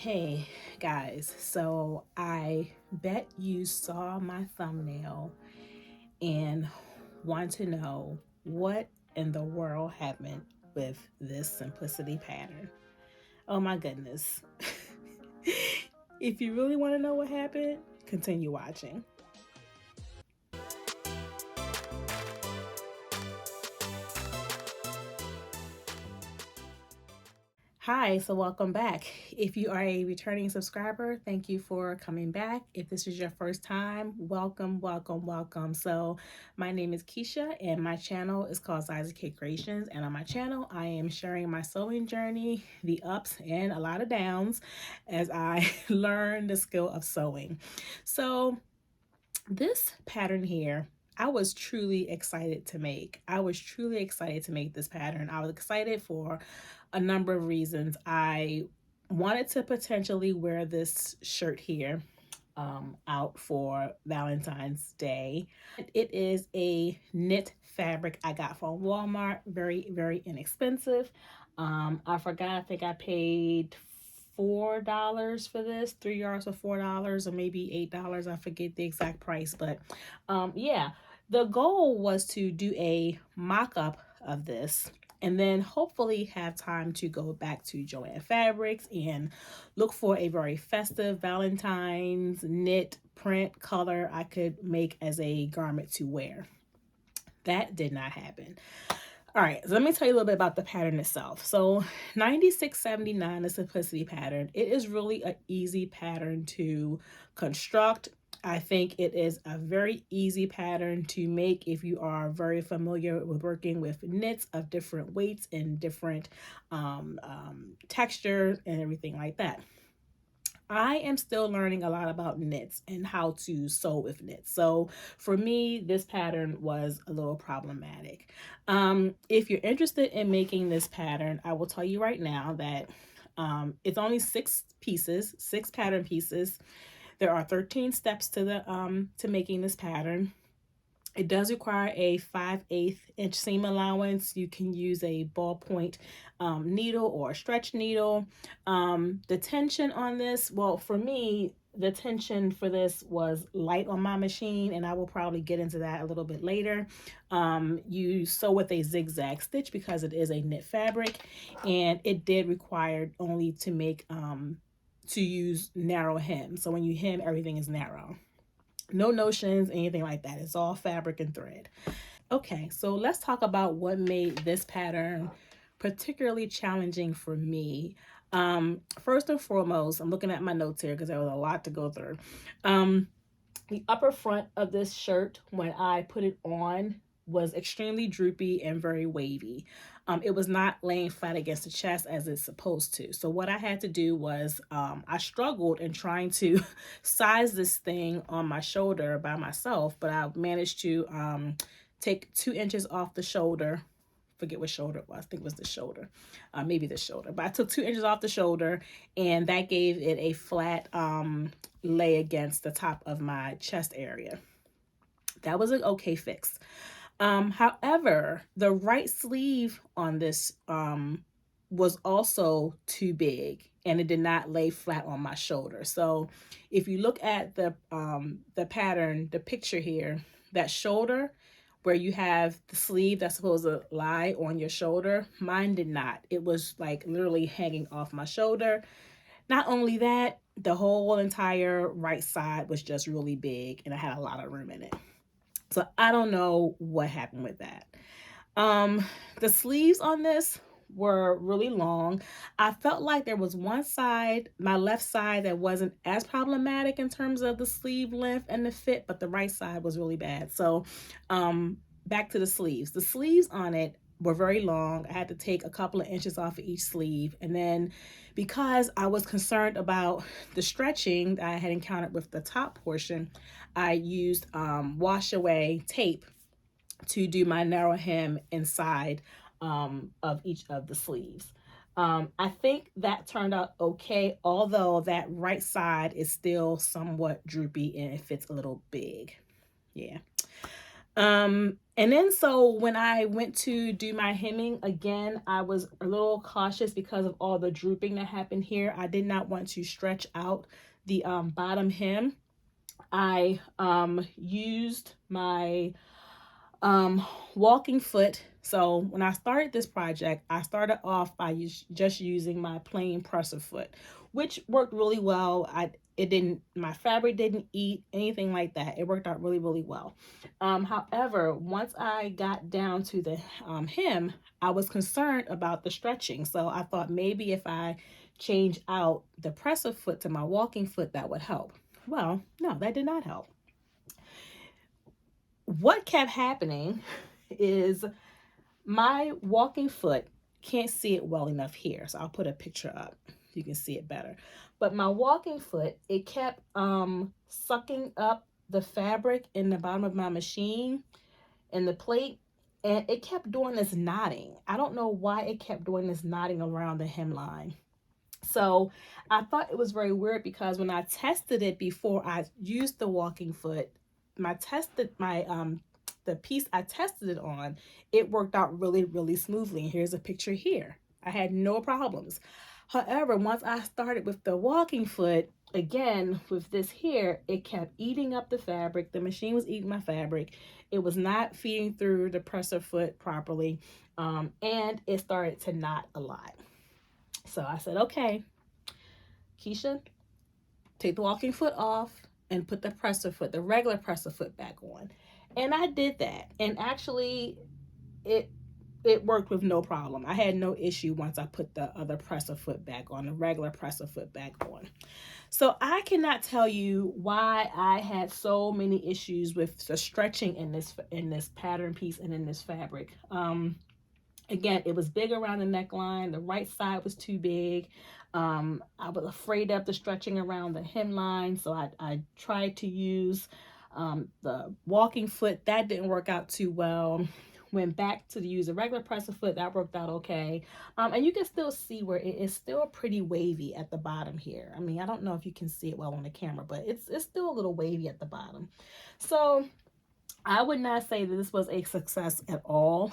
Hey guys, so I bet you saw my thumbnail and want to know what in the world happened with this simplicity pattern. Oh my goodness. If you really want to know what happened, continue watching. Hi, so welcome back. If you are a returning subscriber, thank you for coming back. If this is your first time, welcome, welcome, welcome. So my name is Keisha and my channel is called Ziza K Creations. And on my channel, I am sharing my sewing journey, the ups and a lot of downs as I learn the skill of sewing. So this pattern here, I was truly excited to make. I was truly excited to make this pattern. I was excited for a number of reasons. I wanted to potentially wear this shirt here out for Valentine's Day. It is a knit fabric I got from Walmart, very, very inexpensive. I forgot, I think I paid $4 for this, 3 yards for $4 or maybe $8. I forget the exact price, but yeah, the goal was to do a mock-up of this and then hopefully have time to go back to Joann Fabrics and look for a very festive Valentine's knit print color I could make as a garment to wear. That did not happen. All right, so let me tell you a little bit about the pattern itself. So 9679, the simplicity pattern, it is really an easy pattern to construct. I think it is a very easy pattern to make if you are very familiar with working with knits of different weights and different textures and everything like that. I am still learning a lot about knits and how to sew with knits. So for me, this pattern was a little problematic. If you're interested in making this pattern, I will tell you right now that it's only 6 pieces, 6 pattern pieces. There are 13 steps to making this pattern. It does require a 5/8 inch seam allowance. You can use a ballpoint needle or a stretch needle. The tension on this, well, for me, the tension for this was light on my machine, and I will probably get into that a little bit later. You sew with a zigzag stitch because it is a knit fabric, and it did require only to make to use narrow hem. So when you hem, everything is narrow. No notions, anything like that. It's all fabric and thread. Okay, so let's talk about what made this pattern particularly challenging for me. First and foremost, I'm looking at my notes here because there was a lot to go through. The upper front of this shirt, when I put it on, was extremely droopy and very wavy. It was not laying flat against the chest as it's supposed to. So what I had to do was I struggled in trying to size this thing on my shoulder by myself, but I managed to take 2 inches off the shoulder. Forget what shoulder it was. I think it was the shoulder, maybe the shoulder. But I took 2 inches off the shoulder, and that gave it a flat lay against the top of my chest area. That was an okay fix. However, the right sleeve on this was also too big, and it did not lay flat on my shoulder. So if you look at the pattern, the picture here, that shoulder where you have the sleeve that's supposed to lie on your shoulder, mine did not. It was like literally hanging off my shoulder. Not only that, the whole entire right side was just really big, and I had a lot of room in it. So I don't know what happened with that. The sleeves on this were really long. I felt like there was one side, my left side, that wasn't as problematic in terms of the sleeve length and the fit, but the right side was really bad. So back to the sleeves. The sleeves on it were very long. I had to take a couple of inches off of each sleeve. And then because I was concerned about the stretching that I had encountered with the top portion, I used wash away tape to do my narrow hem inside of each of the sleeves. I think that turned out okay, although that right side is still somewhat droopy and it fits a little big. Yeah. And then so when I went to do my hemming again, I was a little cautious because of all the drooping that happened here. I did not want to stretch out the bottom hem. I used my um, walking foot. So when I started this project, I started off by just using my plain presser foot, which worked really well. It didn't, my fabric didn't eat anything like that. It worked out really, really well. However, once I got down to the hem, I was concerned about the stretching. So I thought maybe if I change out the presser foot to my walking foot, that would help. Well, no, that did not help. What kept happening is my walking foot, can't see it well enough here, so I'll put a picture up so you can see it better. But my walking foot, it kept sucking up the fabric in the bottom of my machine and the plate, and it kept doing this knotting. I don't know why it kept doing this knotting around the hemline. So I thought it was very weird because when I tested it before I used the walking foot, my the piece I tested it on, it worked out really, really smoothly. And here's a picture here. I had no problems. However, once I started with the walking foot, again, with this here, it kept eating up the fabric. The machine was eating my fabric. It was not feeding through the presser foot properly. And it started to knot a lot. So I said, okay, Keisha, take the walking foot off and put the presser foot, the regular presser foot back on. And I did that. And actually it it worked with no problem. I had no issue once I put the other presser foot back on, the regular presser foot back on. So I cannot tell you why I had so many issues with the stretching in this pattern piece and in this fabric. Again, it was big around the neckline. The right side was too big. I was afraid of the stretching around the hemline, so I tried to use the walking foot. That didn't work out too well. Went back to use a regular presser foot. That worked out okay. And you can still see where it is still pretty wavy at the bottom here. I mean, I don't know if you can see it well on the camera, but it's still a little wavy at the bottom. So I would not say that this was a success at all.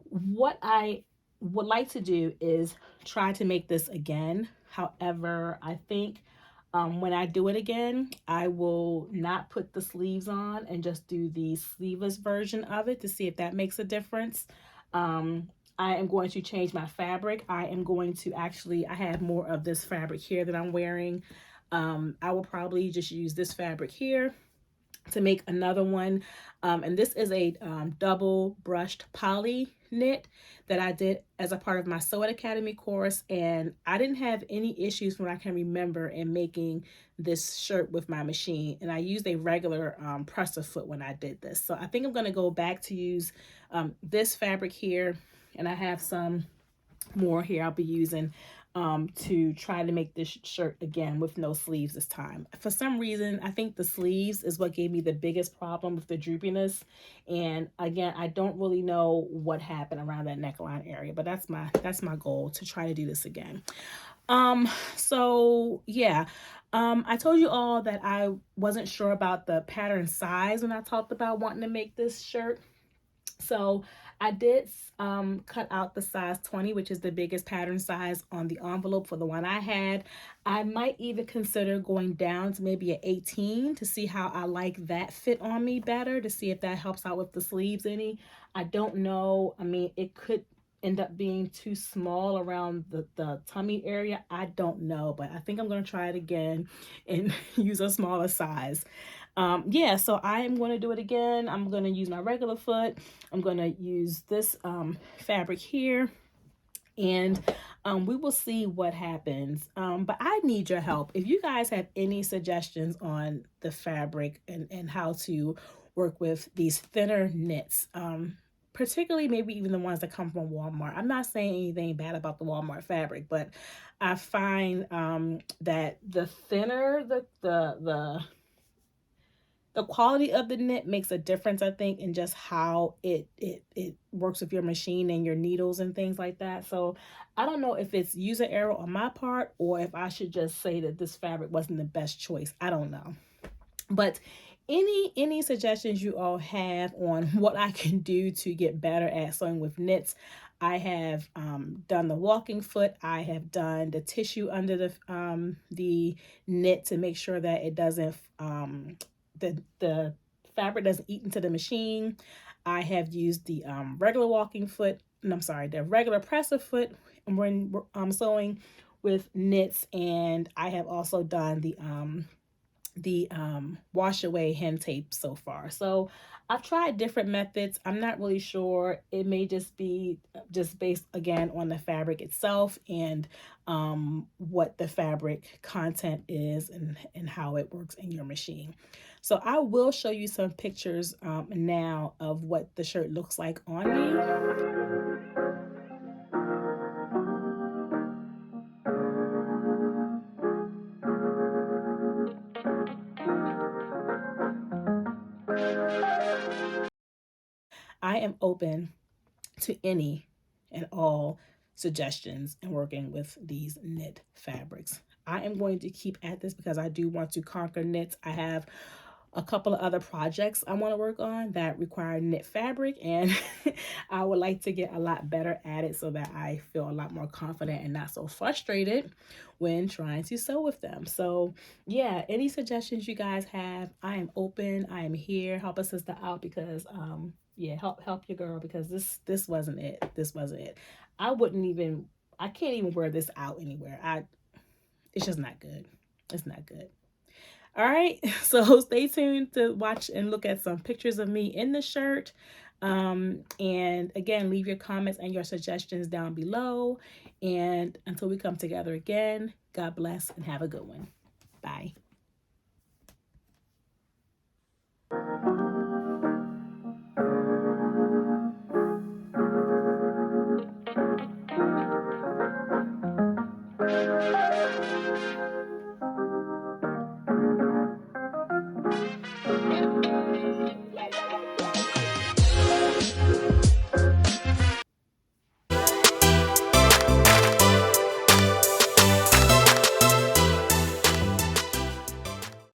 What I would like to do is try to make this again. However, I think when I do it again, I will not put the sleeves on and just do the sleeveless version of it to see if that makes a difference. I am going to change my fabric. I am going to I have more of this fabric here that I'm wearing. I will probably just use this fabric here to make another one. And this is a double brushed poly knit that I did as a part of my Sew It Academy course. And I didn't have any issues from what I can remember in making this shirt with my machine. And I used a regular presser foot when I did this. So I think I'm going to go back to use this fabric here. And I have some more here I'll be using to try to make this shirt again with no sleeves this time. For some reason, I think the sleeves is what gave me the biggest problem with the droopiness. And again, I don't really know what happened around that neckline area, but that's my goal, to try to do this again. So yeah, I told you all that I wasn't sure about the pattern size when I talked about wanting to make this shirt. So I did cut out the size 20, which is the biggest pattern size on the envelope for the one I had. I might even consider going down to maybe an 18 to see how I like that fit on me better, to see if that helps out with the sleeves any. I don't know. I mean, it could end up being too small around the tummy area. I don't know, but I think I'm going to try it again and use a smaller size. Yeah, so I am going to do it again. I'm going to use my regular foot. I'm going to use this fabric here, and we will see what happens. But I need your help. If you guys have any suggestions on the fabric and how to work with these thinner knits, particularly maybe even the ones that come from Walmart. I'm not saying anything bad about the Walmart fabric, but I find that the thinner the quality of the knit makes a difference, I think, in just how it works with your machine and your needles and things like that. So I don't know if it's user error on my part or if I should just say that this fabric wasn't the best choice. I don't know. But any suggestions you all have on what I can do to get better at sewing with knits. I have done the walking foot. I have done the tissue under the knit to make sure that it doesn't the fabric doesn't eat into the machine. I have used the regular walking foot, and I'm sorry, the regular presser foot when I'm sewing with knits, and I have also done the wash away hem tape so far. So I've tried different methods. I'm not really sure. It may just be just based again on the fabric itself and what the fabric content is and how it works in your machine. So I will show you some pictures now of what the shirt looks like on me. I am open to any and all suggestions in working with these knit fabrics. I am going to keep at this because I do want to conquer knits. I have a couple of other projects I want to work on that require knit fabric, and I would like to get a lot better at it so that I feel a lot more confident and not so frustrated when trying to sew with them. So yeah, any suggestions you guys have, I am open. I am here. Help a sister out because yeah, help your girl because this wasn't it. This wasn't it. I can't even wear this out anywhere. It's just not good. It's not good. All right, so stay tuned to watch and look at some pictures of me in the shirt. And again, leave your comments and your suggestions down below. And until we come together again, God bless and have a good one. Bye.